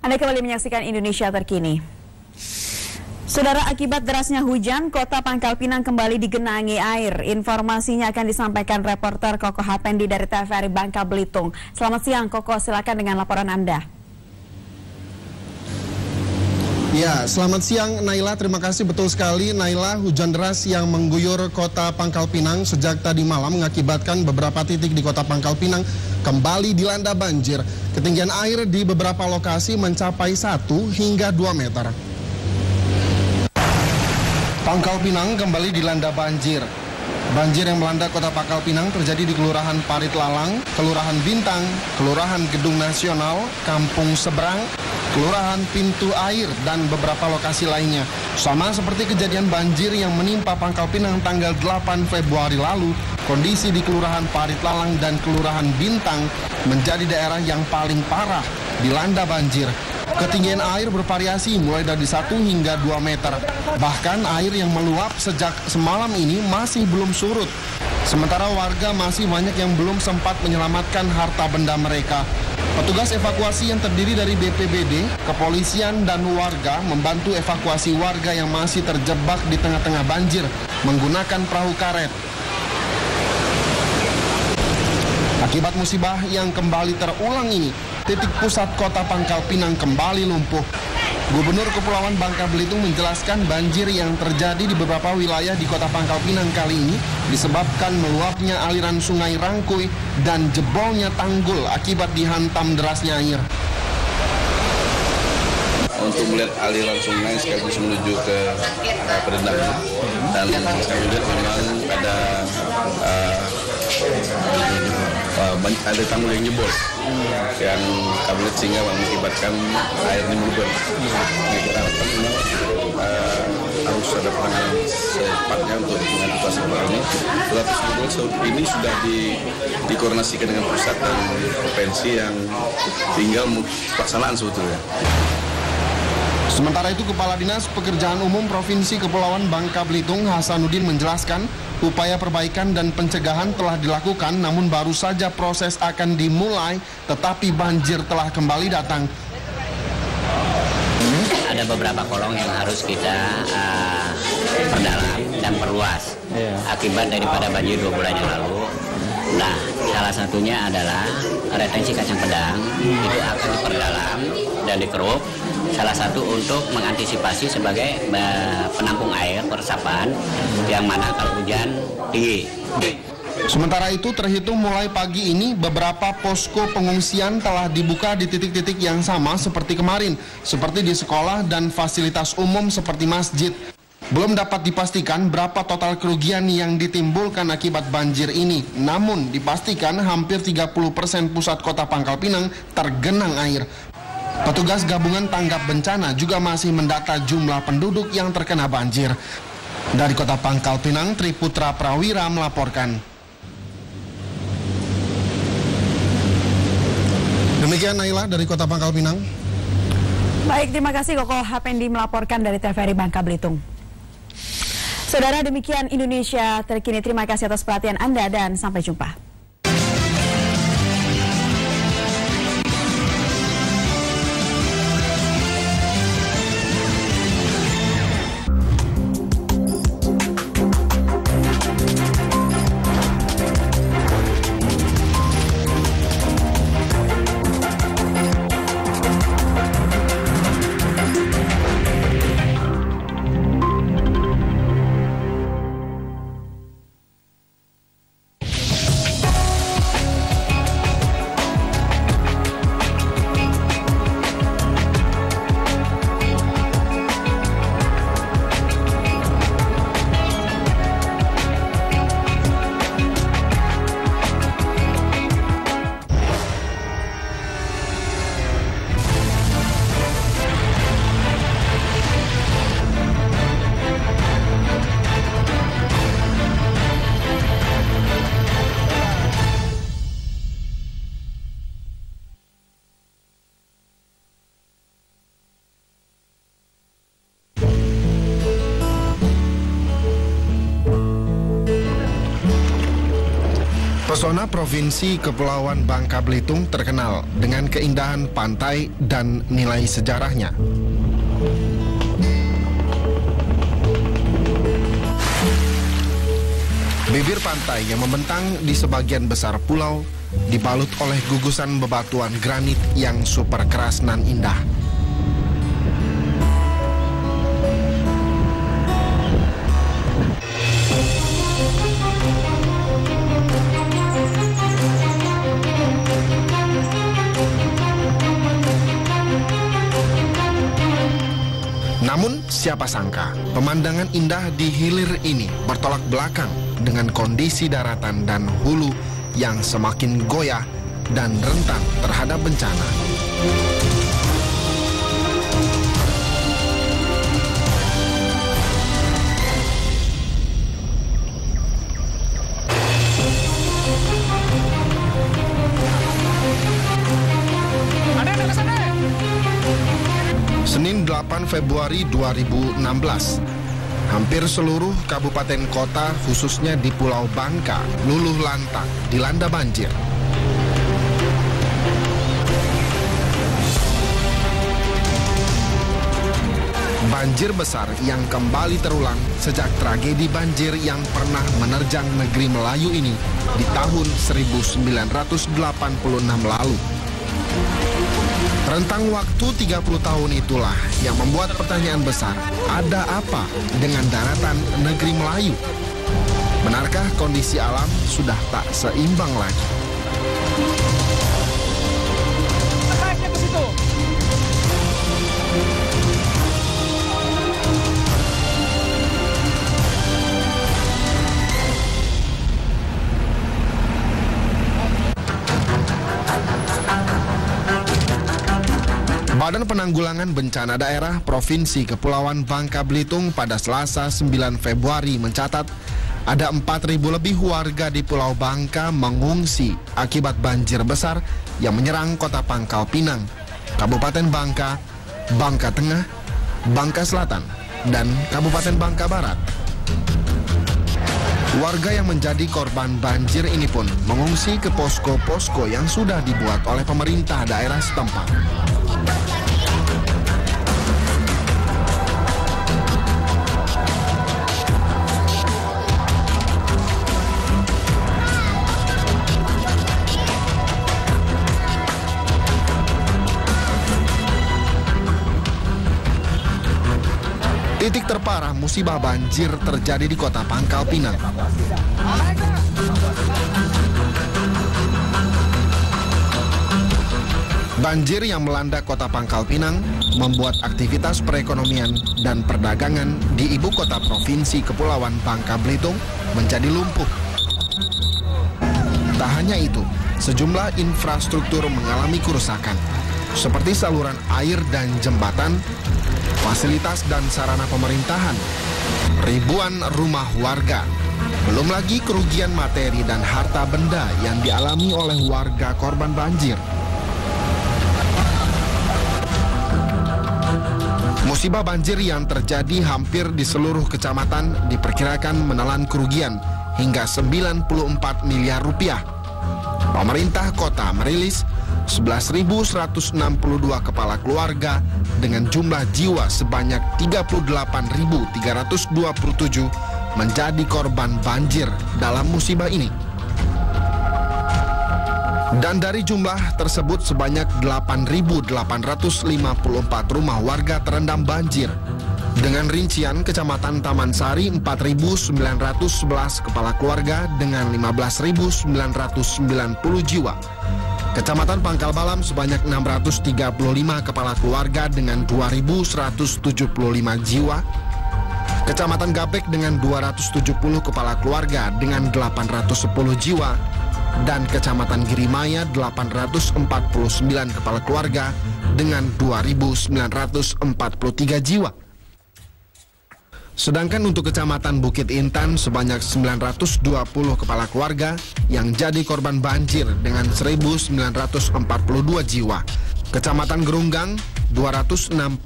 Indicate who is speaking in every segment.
Speaker 1: Anda kembali menyaksikan Indonesia Terkini. Saudara, akibat derasnya hujan, kota Pangkal Pinang kembali digenangi air. Informasinya akan disampaikan reporter Koko Hapendi dari TVRI Bangka Belitung. Selamat siang, Koko. Silakan dengan laporan Anda.
Speaker 2: Ya, selamat siang Naila, terima kasih. Betul sekali Naila, hujan deras yang mengguyur kota Pangkal Pinang sejak tadi malam mengakibatkan beberapa titik di kota Pangkal Pinang kembali dilanda banjir. Ketinggian air di beberapa lokasi mencapai 1 hingga 2 meter. Pangkal Pinang kembali dilanda banjir. Banjir yang melanda kota Pangkal Pinang terjadi di Kelurahan Parit Lalang, Kelurahan Bintang, Kelurahan Gedung Nasional, Kampung Seberang, Kelurahan Pintu Air, dan beberapa lokasi lainnya. Sama seperti kejadian banjir yang menimpa Pangkal Pinang tanggal 8 Februari lalu, kondisi di Kelurahan Parit Lalang dan Kelurahan Bintang menjadi daerah yang paling parah dilanda banjir. Ketinggian air bervariasi mulai dari 1 hingga 2 meter. Bahkan air yang meluap sejak semalam ini masih belum surut. Sementara warga masih banyak yang belum sempat menyelamatkan harta benda mereka. Petugas evakuasi yang terdiri dari BPBD, kepolisian, dan warga membantu evakuasi warga yang masih terjebak di tengah-tengah banjir menggunakan perahu karet. Akibat musibah yang kembali terulang ini, titik pusat kota Pangkal Pinang kembali lumpuh. Gubernur Kepulauan Bangka Belitung menjelaskan banjir yang terjadi di beberapa wilayah di kota Pangkal Pinang kali ini disebabkan meluapnya aliran sungai Rangkuy dan jebolnya tanggul akibat dihantam derasnya air.
Speaker 3: Untuk melihat aliran sungai sekaligus menuju ke perendahan, dan kami lihat memang ada tanggul yang jebol yang kami lihat sehingga mengakibatkan air ini meluber. Kita harapkan harus ada penanganan secepatnya untuk mengatasi hal ini. Tetapi sebetulnya ini sudah dikoordinasikan dengan pusat dan provinsi yang tinggal pelaksanaan sebetulnya.
Speaker 2: Sementara itu, Kepala Dinas Pekerjaan Umum Provinsi Kepulauan Bangka Belitung Hasanuddin menjelaskan upaya perbaikan dan pencegahan telah dilakukan, namun baru saja proses akan dimulai, tetapi banjir telah kembali datang.
Speaker 4: Ada beberapa kolong yang harus kita perdalam dan perluas akibat daripada banjir 2 bulan yang lalu. Nah, salah satunya adalah retensi kacang pedang itu akan diperdalam dan dikeruk. Salah satu untuk mengantisipasi sebagai penampung air peresapan yang mana kalau hujan tinggi.
Speaker 2: Sementara itu, terhitung mulai pagi ini beberapa posko pengungsian telah dibuka di titik-titik yang sama seperti kemarin, seperti di sekolah dan fasilitas umum seperti masjid. Belum dapat dipastikan berapa total kerugian yang ditimbulkan akibat banjir ini. Namun dipastikan hampir 30% pusat kota Pangkal Pinang tergenang air. Petugas gabungan tanggap bencana juga masih mendata jumlah penduduk yang terkena banjir. Dari kota Pangkal Pinang, Triputra Prawira melaporkan. Demikian Naila dari kota Pangkal Pinang.
Speaker 1: Baik, terima kasih Koko Hapendi melaporkan dari TVRI Bangka Belitung. Saudara, demikian Indonesia Terkini. Terima kasih atas perhatian Anda dan sampai jumpa.
Speaker 2: Pesona Provinsi Kepulauan Bangka Belitung terkenal dengan keindahan pantai dan nilai sejarahnya. Bibir pantai yang membentang di sebagian besar pulau dibalut oleh gugusan bebatuan granit yang super keras nan indah. Namun, siapa sangka pemandangan indah di hilir ini bertolak belakang dengan kondisi daratan dan hulu yang semakin goyah dan rentan terhadap bencana. Senin 8 Februari 2016, hampir seluruh kabupaten kota khususnya di Pulau Bangka luluh lantak dilanda banjir. Banjir besar yang kembali terulang sejak tragedi banjir yang pernah menerjang negeri Melayu ini di tahun 1986 lalu. Rentang waktu 30 tahun itulah yang membuat pertanyaan besar, ada apa dengan daratan negeri Melayu? Benarkah kondisi alam sudah tak seimbang lagi? Badan Penanggulangan Bencana Daerah Provinsi Kepulauan Bangka Belitung pada Selasa 9 Februari mencatat ada 4.000 lebih warga di Pulau Bangka mengungsi akibat banjir besar yang menyerang Kota Pangkal Pinang, Kabupaten Bangka, Bangka Tengah, Bangka Selatan, dan Kabupaten Bangka Barat. Warga yang menjadi korban banjir ini pun mengungsi ke posko-posko yang sudah dibuat oleh pemerintah daerah setempat. Titik terparah musibah banjir terjadi di Kota Pangkal Pinang. Banjir yang melanda Kota Pangkal Pinang membuat aktivitas perekonomian dan perdagangan di ibu kota Provinsi Kepulauan Bangka Belitung menjadi lumpuh. Tak hanya itu, sejumlah infrastruktur mengalami kerusakan, seperti saluran air dan jembatan, fasilitas dan sarana pemerintahan, ribuan rumah warga, belum lagi kerugian materi dan harta benda yang dialami oleh warga korban banjir. Musibah banjir yang terjadi hampir di seluruh kecamatan diperkirakan menelan kerugian hingga 94 miliar rupiah. Pemerintah kota merilis 11.162 kepala keluarga dengan jumlah jiwa sebanyak 38.327 menjadi korban banjir dalam musibah ini. Dan dari jumlah tersebut sebanyak 8.854 rumah warga terendam banjir. Dengan rincian Kecamatan Taman Sari 4.911 kepala keluarga dengan 15.990 jiwa. Kecamatan Pangkal Balam sebanyak 635 kepala keluarga dengan 2.175 jiwa. Kecamatan Gapek dengan 270 kepala keluarga dengan 810 jiwa. Dan Kecamatan Girimaya 849 kepala keluarga dengan 2.943 jiwa. Sedangkan untuk Kecamatan Bukit Intan sebanyak 920 kepala keluarga yang jadi korban banjir dengan 1.942 jiwa. Kecamatan Gerunggang 261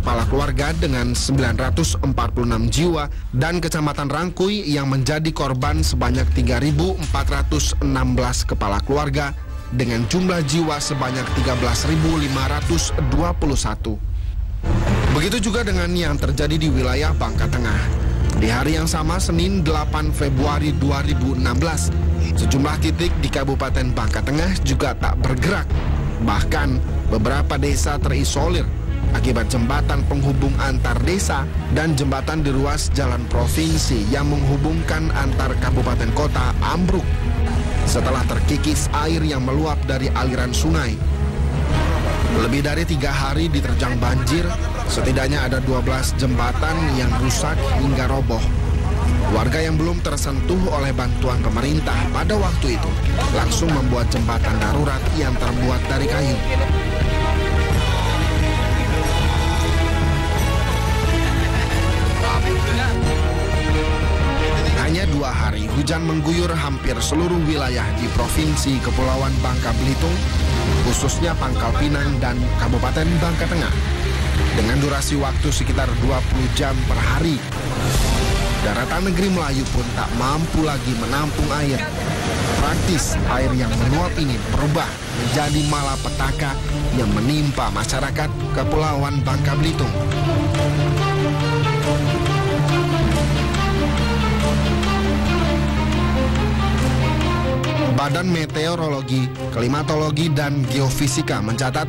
Speaker 2: kepala keluarga dengan 946 jiwa, dan Kecamatan Rangkuy yang menjadi korban sebanyak 3.416 kepala keluarga dengan jumlah jiwa sebanyak 13.521. Begitu juga dengan yang terjadi di wilayah Bangka Tengah. Di hari yang sama, Senin 8 Februari 2016, sejumlah titik di Kabupaten Bangka Tengah juga tak bergerak. Bahkan beberapa desa terisolir akibat jembatan penghubung antar desa dan jembatan di ruas jalan provinsi yang menghubungkan antar kabupaten kota ambruk setelah terkikis air yang meluap dari aliran sungai. Lebih dari 3 hari diterjang banjir, setidaknya ada 12 jembatan yang rusak hingga roboh. Warga yang belum tersentuh oleh bantuan pemerintah pada waktu itu langsung membuat jembatan darurat yang terbuat dari kayu. Hanya 2 hari, hujan mengguyur hampir seluruh wilayah di Provinsi Kepulauan Bangka Belitung, khususnya Pangkal Pinang dan Kabupaten Bangka Tengah, dengan durasi waktu sekitar 20 jam per hari. Daratan negeri Melayu pun tak mampu lagi menampung air. Praktis, air yang meluap ini berubah menjadi malapetaka yang menimpa masyarakat Kepulauan Bangka Belitung. Badan Meteorologi, Klimatologi, dan Geofisika mencatat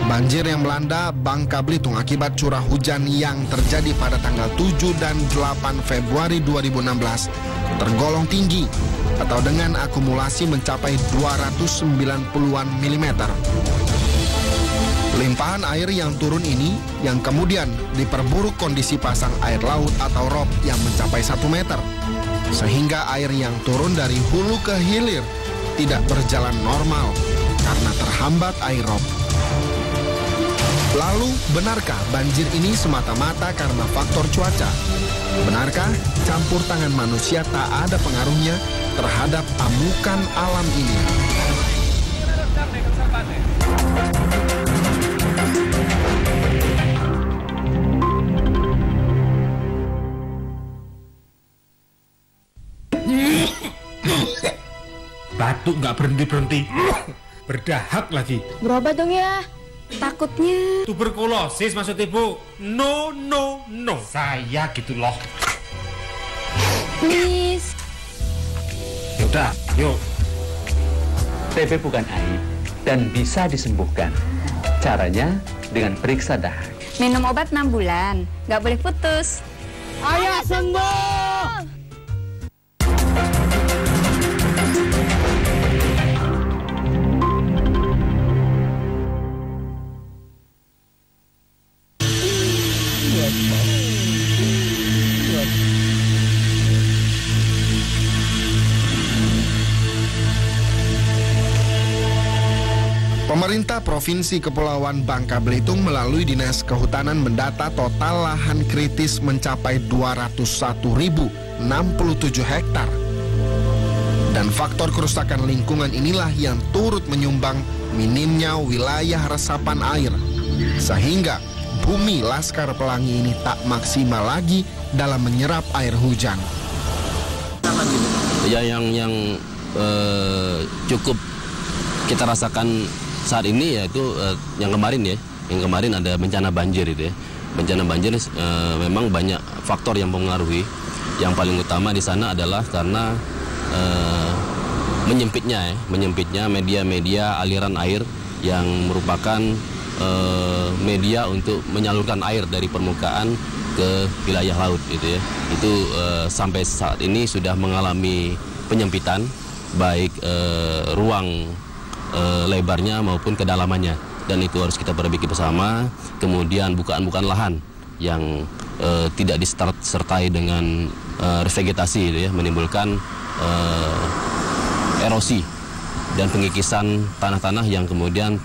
Speaker 2: banjir yang melanda Bangka Belitung akibat curah hujan yang terjadi pada tanggal 7 dan 8 Februari 2016 tergolong tinggi atau dengan akumulasi mencapai 290-an mm. Limpahan air yang turun ini yang kemudian diperburuk kondisi pasang air laut atau ROB yang mencapai 1 meter, sehingga air yang turun dari hulu ke hilir tidak berjalan normal karena terhambat air rob. Lalu, benarkah banjir ini semata-mata karena faktor cuaca? Benarkah campur tangan manusia tak ada pengaruhnya terhadap amukan alam ini?
Speaker 5: Batuk nggak berhenti-berhenti, berdahak lagi.
Speaker 6: Berobat dong ya, takutnya
Speaker 5: Tuberkulosis maksud ibu? No. Saya gitu loh.
Speaker 6: please.
Speaker 5: Yaudah, yuk.
Speaker 7: TB bukan aib dan bisa disembuhkan. Caranya dengan periksa dahak.
Speaker 6: Minum obat 6 bulan, nggak boleh putus. Ayo sembuh!
Speaker 2: Pemerintah Provinsi Kepulauan Bangka Belitung melalui Dinas Kehutanan mendata total lahan kritis mencapai 201.067 hektar. Dan faktor kerusakan lingkungan inilah yang turut menyumbang minimnya wilayah resapan air, sehingga bumi Laskar Pelangi ini tak maksimal lagi dalam menyerap air hujan.
Speaker 3: Ya, yang cukup kita rasakan saat ini yaitu yang kemarin ada bencana banjir itu ya. Bencana banjir memang banyak faktor yang mempengaruhi. Yang paling utama di sana adalah karena menyempitnya media-media aliran air yang merupakan media untuk menyalurkan air dari permukaan ke wilayah laut gitu ya. Itu sampai saat ini sudah mengalami penyempitan baik ruang lebarnya maupun kedalamannya, dan itu harus kita perbaiki bersama. Kemudian bukaan lahan yang tidak disertai dengan revegetasi gitu ya, menimbulkan erosi dan pengikisan tanah-tanah yang kemudian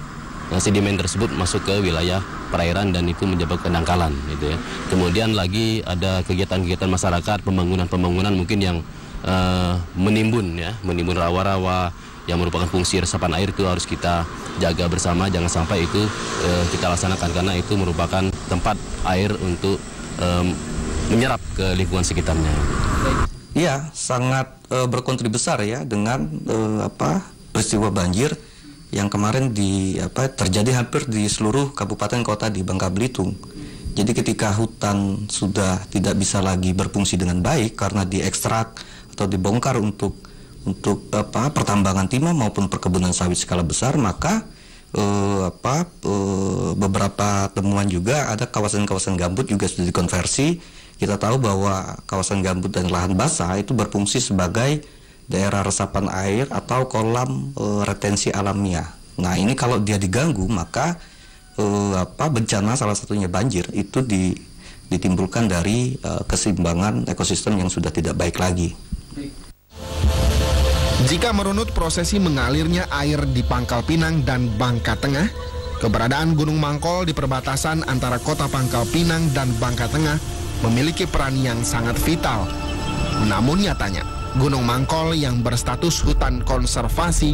Speaker 3: sedimen tersebut masuk ke wilayah perairan dan itu menyebabkan kedangkalan gitu ya. Kemudian lagi ada kegiatan-kegiatan masyarakat, pembangunan mungkin yang menimbun rawa-rawa
Speaker 8: yang merupakan fungsi resapan air itu harus kita jaga bersama, jangan sampai itu kita laksanakan karena itu merupakan tempat air untuk menyerap ke lingkungan sekitarnya.
Speaker 9: Iya, sangat berkontribusi besar ya dengan peristiwa banjir yang kemarin terjadi hampir di seluruh kabupaten kota di Bangka Belitung. Jadi ketika hutan sudah tidak bisa lagi berfungsi dengan baik karena diekstrak atau dibongkar untuk pertambangan timah maupun perkebunan sawit skala besar, maka beberapa temuan juga ada kawasan-kawasan gambut juga sudah dikonversi. Kita tahu bahwa kawasan gambut dan lahan basah itu berfungsi sebagai daerah resapan air atau kolam retensi alamiah. Nah, ini kalau dia diganggu maka bencana salah satunya banjir itu ditimbulkan dari keseimbangan ekosistem yang sudah tidak baik lagi.
Speaker 2: Jika merunut prosesi mengalirnya air di Pangkal Pinang dan Bangka Tengah, keberadaan Gunung Mangkol di perbatasan antara kota Pangkal Pinang dan Bangka Tengah memiliki peran yang sangat vital. Namun nyatanya, Gunung Mangkol yang berstatus hutan konservasi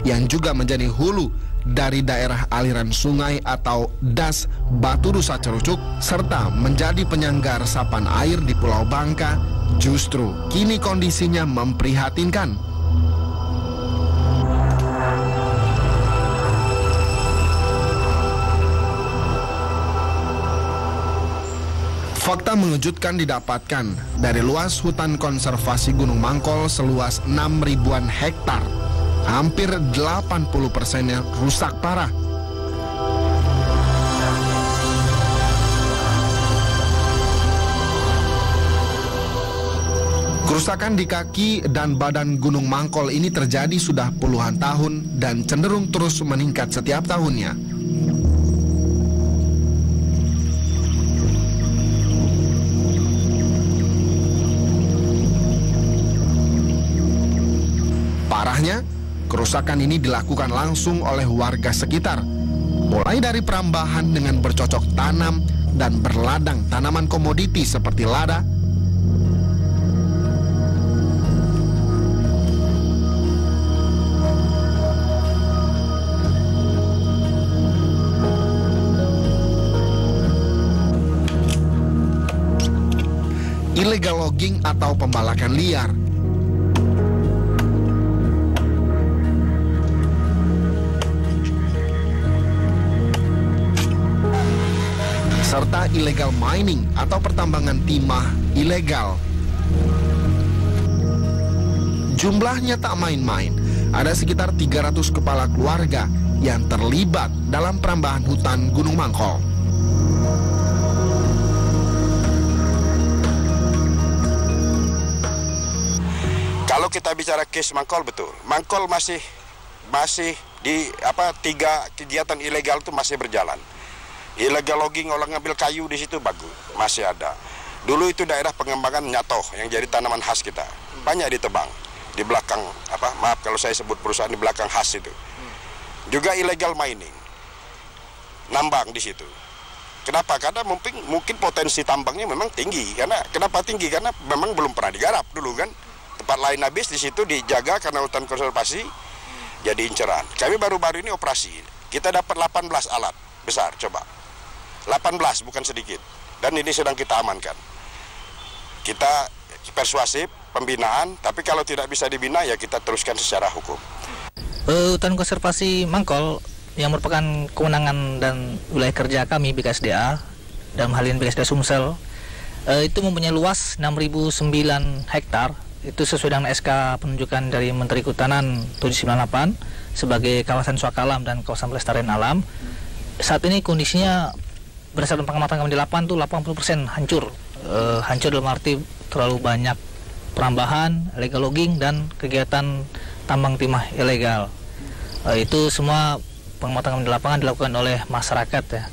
Speaker 2: yang juga menjadi hulu dari daerah aliran sungai atau das Batu Rusa Cerucuk serta menjadi penyangga resapan air di Pulau Bangka justru kini kondisinya memprihatinkan. Fakta mengejutkan didapatkan dari luas hutan konservasi Gunung Mangkol seluas 6.000-an hektar. Hampir 80%-nya rusak parah. Kerusakan di kaki dan badan Gunung Mangkol ini terjadi sudah puluhan tahun dan cenderung terus meningkat setiap tahunnya. Parahnya, kerusakan ini dilakukan langsung oleh warga sekitar, mulai dari perambahan dengan bercocok tanam dan berladang tanaman komoditi seperti lada, illegal logging atau pembalakan liar, serta illegal mining atau pertambangan timah ilegal. Jumlahnya tak main-main, ada sekitar 300 kepala keluarga yang terlibat dalam perambahan hutan Gunung Mangkol.
Speaker 10: Kalau kita bicara case Mangkol, betul. Mangkol masih di 3 kegiatan ilegal itu masih berjalan. Illegal logging, orang ngambil kayu di situ bagus, masih ada. Dulu itu daerah pengembangan nyatoh yang jadi tanaman khas kita, banyak ditebang di belakang maaf kalau saya sebut perusahaan, di belakang khas itu. Juga illegal mining, nambang di situ. Kenapa? Karena mungkin potensi tambangnya memang tinggi. Kenapa tinggi? Karena memang belum pernah digarap dulu kan. Tempat lain habis, di situ dijaga karena hutan konservasi, jadi inceran. Kami baru-baru ini operasi, kita dapat 18 alat besar, coba. 18, bukan sedikit. Dan ini sedang kita amankan. Kita persuasif, pembinaan, tapi kalau tidak bisa dibina, ya kita teruskan secara hukum.
Speaker 11: Hutan konservasi Mangkol yang merupakan kewenangan dan wilayah kerja kami BKSDA, dalam hal ini BKSDA Sumsel, itu mempunyai luas 6.009 hektar. Itu sesuai dengan SK penunjukan dari Menteri Kehutanan 798 sebagai kawasan swakalam dan kawasan pelestarian alam. Saat ini kondisinya berdasarkan pengamatan kami di lapangan tuh 80% hancur. Hancur dalam arti terlalu banyak perambahan, illegal logging, dan kegiatan tambang timah ilegal. Itu semua pengamatan kami di lapangan dilakukan oleh masyarakat ya,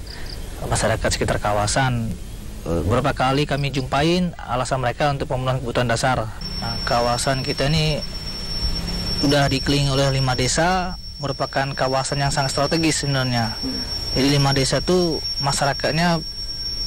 Speaker 11: masyarakat sekitar kawasan. Beberapa kali kami jumpain alasan mereka untuk pemenuhan kebutuhan dasar. Nah, kawasan kita ini sudah dikelilingi oleh 5 desa, merupakan kawasan yang sangat strategis sebenarnya. Jadi 5 desa itu masyarakatnya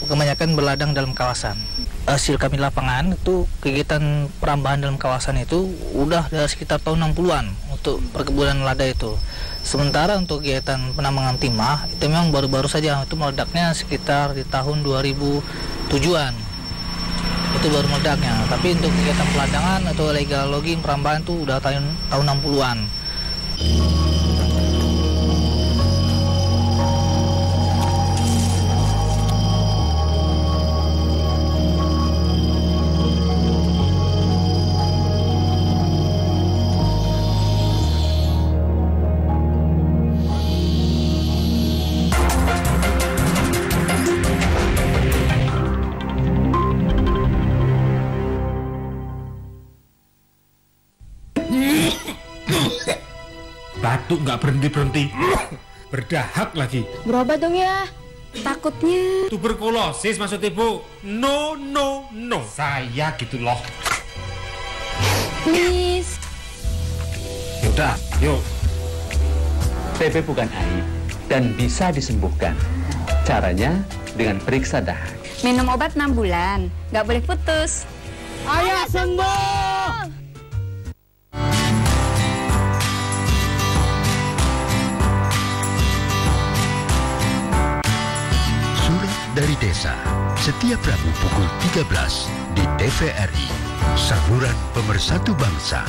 Speaker 11: kebanyakan berladang dalam kawasan. Hasil kami di lapangan itu kegiatan perambahan dalam kawasan itu udah dari sekitar tahun 60-an untuk perkebunan lada itu. Sementara untuk kegiatan penambangan timah itu memang baru-baru saja, itu meledaknya sekitar di tahun 2007-an. Itu baru meledaknya. Tapi untuk kegiatan peladangan atau illegal logging perambahan itu udah tahun 60-an.
Speaker 5: Batuk nggak berhenti-berhenti. Berdahak lagi.
Speaker 6: Berobat dong ya. Takutnya
Speaker 5: Tuberkulosis maksudnya, Bu. No. Saya gitu loh.
Speaker 6: please.
Speaker 5: Udah, yuk.
Speaker 7: TB bukan aib dan bisa disembuhkan. Caranya dengan periksa dahak.
Speaker 6: Minum obat 6 bulan, nggak boleh putus. Ayo sembuh!
Speaker 12: Dari Desa, setiap Rabu pukul 13 di TVRI, saluran pemersatu bangsa.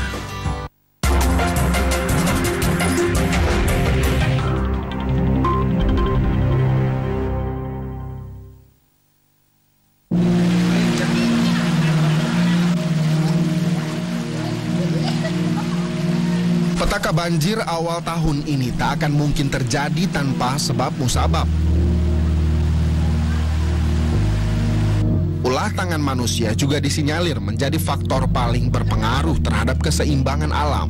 Speaker 2: Petaka banjir awal tahun ini tak akan mungkin terjadi tanpa sebab musabab. Ulah tangan manusia juga disinyalir menjadi faktor paling berpengaruh terhadap keseimbangan alam.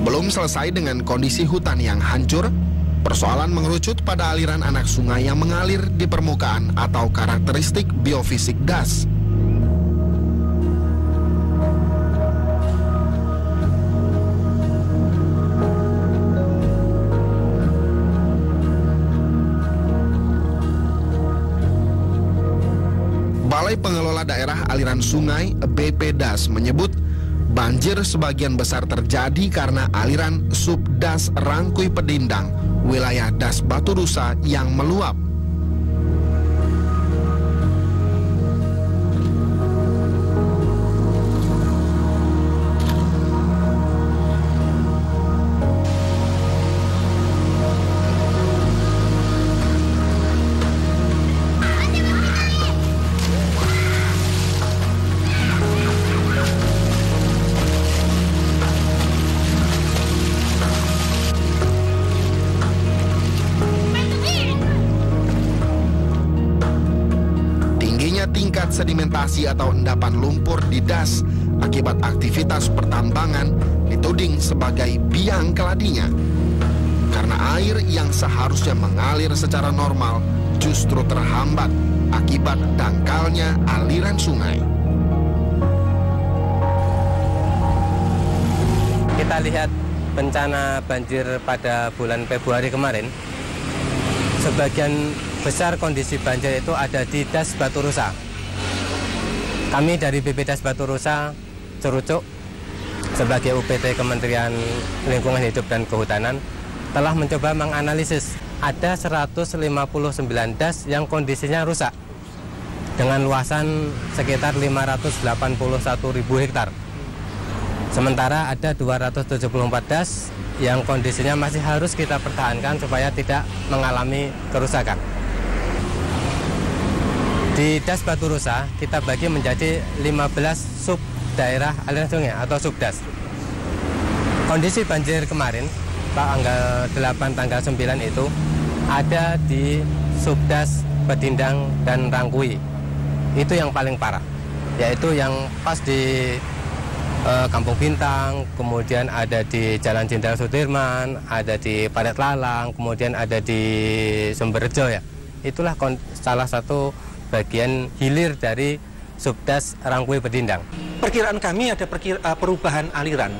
Speaker 2: Belum selesai dengan kondisi hutan yang hancur, persoalan mengerucut pada aliran anak sungai yang mengalir di permukaan atau karakteristik biofisik das. Balai Pengelola Daerah Aliran Sungai BPDAS menyebut banjir sebagian besar terjadi karena aliran subdas Rangkui Pedindang, wilayah Das Batu Rusa yang meluap. Tingkat sedimentasi atau endapan lumpur di das akibat aktivitas pertambangan dituding sebagai biang keladinya. Karena air yang seharusnya mengalir secara normal justru terhambat akibat dangkalnya aliran sungai.
Speaker 13: Kita lihat bencana banjir pada bulan Februari kemarin. Sebagian besar kondisi banjir itu ada di Das Batu Rusa. Kami dari BPDAS Batu Rusa, Cerucuk, sebagai UPT Kementerian Lingkungan Hidup dan Kehutanan, telah mencoba menganalisis ada 159 das yang kondisinya rusak dengan luasan sekitar 581.000 hektar. Sementara ada 274 das yang kondisinya masih harus kita pertahankan supaya tidak mengalami kerusakan. Di Das Batu Rusa kita bagi menjadi 15 sub daerah aliran sungai atau subdas. Kondisi banjir kemarin tanggal 8 tanggal 9 itu ada di subdas Pedindang dan Rangkui. Itu yang paling parah, yaitu yang pas di Kampung Bintang, kemudian ada di Jalan Jenderal Sudirman, ada di Parit Lalang, kemudian ada di Sumberjo ya. Itulah salah satu bagian hilir dari subdas Rangkui Pedindang.
Speaker 14: Perkiraan kami ada perubahan aliran,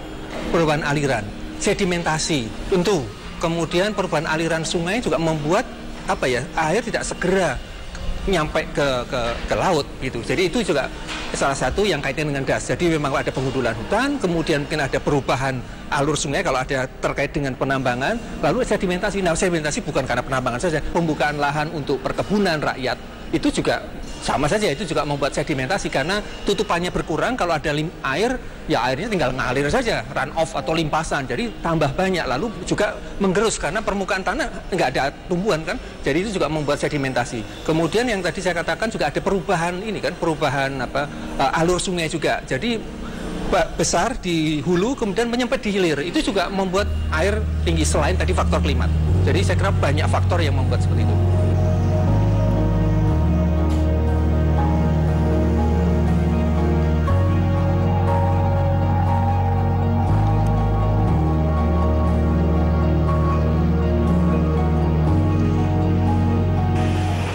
Speaker 14: sedimentasi tentu. Kemudian perubahan aliran sungai juga membuat air tidak segera nyampe ke laut gitu. Jadi itu juga salah satu yang kaitan dengan das. Jadi memang ada pengundulan hutan, kemudian mungkin ada perubahan alur sungai kalau ada terkait dengan penambangan, lalu sedimentasi. Nah, sedimentasi bukan karena penambangan saja, pembukaan lahan untuk perkebunan rakyat itu juga sama saja, itu juga membuat sedimentasi karena tutupannya berkurang. Kalau ada air, ya airnya tinggal ngalir saja, run off atau limpasan, jadi tambah banyak, lalu juga menggerus karena permukaan tanah nggak ada tumbuhan kan, jadi itu juga membuat sedimentasi. Kemudian yang tadi saya katakan juga ada perubahan ini kan, perubahan alur sungai juga, jadi besar di hulu kemudian menyempit di hilir, itu juga membuat air tinggi selain tadi faktor klimat. Jadi saya kira banyak faktor yang membuat seperti itu.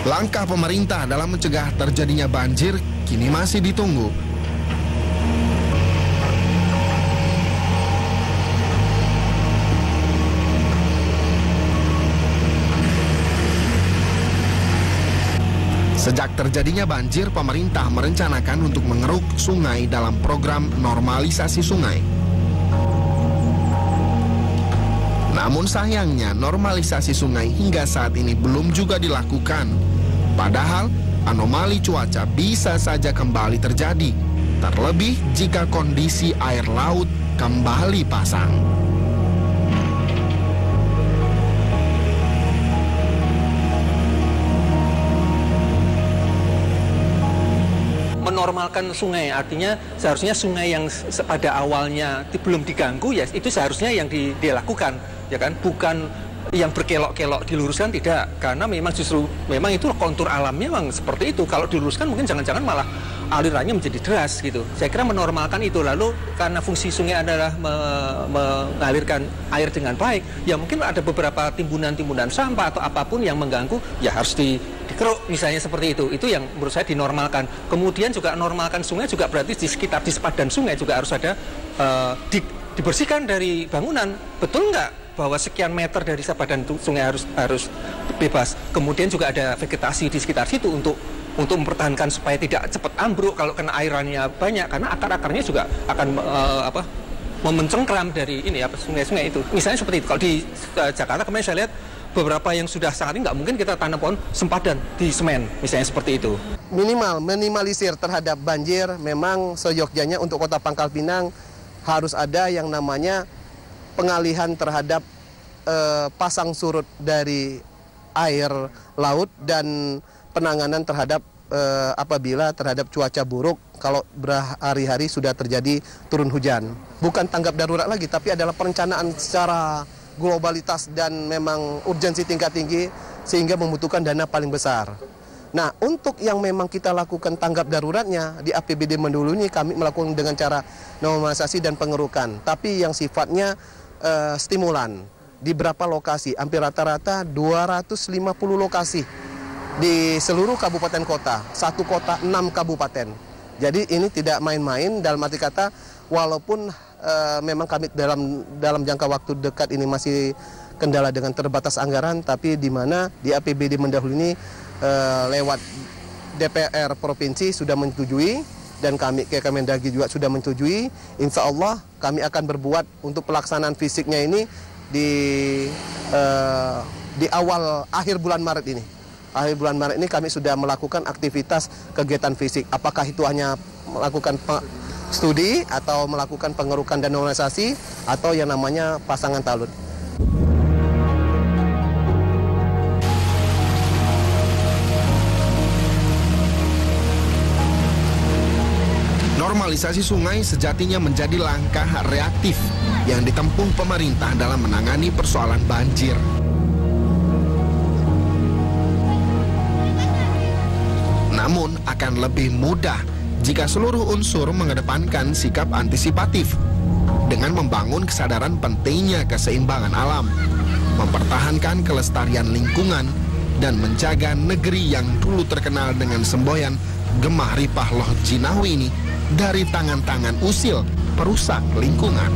Speaker 2: Langkah pemerintah dalam mencegah terjadinya banjir kini masih ditunggu. Sejak terjadinya banjir, pemerintah merencanakan untuk mengeruk sungai dalam program normalisasi sungai. Namun sayangnya normalisasi sungai hingga saat ini belum juga dilakukan. Padahal anomali cuaca bisa saja kembali terjadi, terlebih jika kondisi air laut kembali pasang.
Speaker 14: Menormalkan sungai, artinya seharusnya sungai yang pada awalnya belum diganggu, ya itu seharusnya yang dilakukan, ya kan, bukan yang berkelok-kelok diluruskan, tidak, karena memang justru memang itu kontur alamnya memang seperti itu. Kalau diluruskan mungkin jangan-jangan malah alirannya menjadi deras gitu. Saya kira menormalkan itu, lalu karena fungsi sungai adalah mengalirkan air dengan baik, ya mungkin ada beberapa timbunan-timbunan sampah atau apapun yang mengganggu, ya harus dikeruk misalnya seperti itu. Itu yang menurut saya dinormalkan. Kemudian juga normalkan sungai juga berarti di sekitar di sepadan sungai juga harus ada dibersihkan dari bangunan. Betul nggak bahwa sekian meter dari sepadan sungai harus bebas? Kemudian juga ada vegetasi di sekitar situ untuk mempertahankan supaya tidak cepat ambruk kalau kena airannya banyak, karena akar-akarnya juga akan memencengkram dari ini sungai-sungai itu. Misalnya seperti itu. Kalau di Jakarta kemarin saya lihat beberapa yang sudah sangat ini nggak mungkin kita tanam pohon sempadan di semen, misalnya seperti itu.
Speaker 15: Minimalisir terhadap banjir, memang seyogyanya untuk Kota Pangkal Pinang harus ada yang namanya pengalihan terhadap pasang surut dari air laut dan penanganan terhadap apabila terhadap cuaca buruk kalau berhari-hari sudah terjadi turun hujan. Bukan tanggap darurat lagi, tapi adalah perencanaan secara globalitas dan memang urgensi tingkat tinggi sehingga membutuhkan dana paling besar. Nah, untuk yang memang kita lakukan tanggap daruratnya di APBD Mendulu ini kami melakukan dengan cara normalisasi dan pengerukan, tapi yang sifatnya stimulan di berapa lokasi, hampir rata-rata 250 lokasi di seluruh kabupaten kota, satu kota 6 kabupaten. Jadi ini tidak main-main, dalam arti kata walaupun memang kami dalam jangka waktu dekat ini masih kendala dengan terbatas anggaran, tapi di mana di APBD Mendahulu ini lewat DPR Provinsi sudah menyetujui dan kami ke Kemendagri juga sudah menyetujui. Insya Allah kami akan berbuat untuk pelaksanaan fisiknya ini di akhir bulan Maret ini. Akhir bulan Maret ini kami sudah melakukan aktivitas kegiatan fisik. Apakah itu hanya melakukan studi atau melakukan pengerukan dan normalisasi atau yang namanya pasangan talut.
Speaker 2: Normalisasi sungai sejatinya menjadi langkah reaktif yang ditempuh pemerintah dalam menangani persoalan banjir. Namun akan lebih mudah jika seluruh unsur mengedepankan sikap antisipatif dengan membangun kesadaran pentingnya keseimbangan alam, mempertahankan kelestarian lingkungan, dan menjaga negeri yang dulu terkenal dengan semboyan Gemah Ripah Loh Jinawi ini dari tangan-tangan usil perusak lingkungan.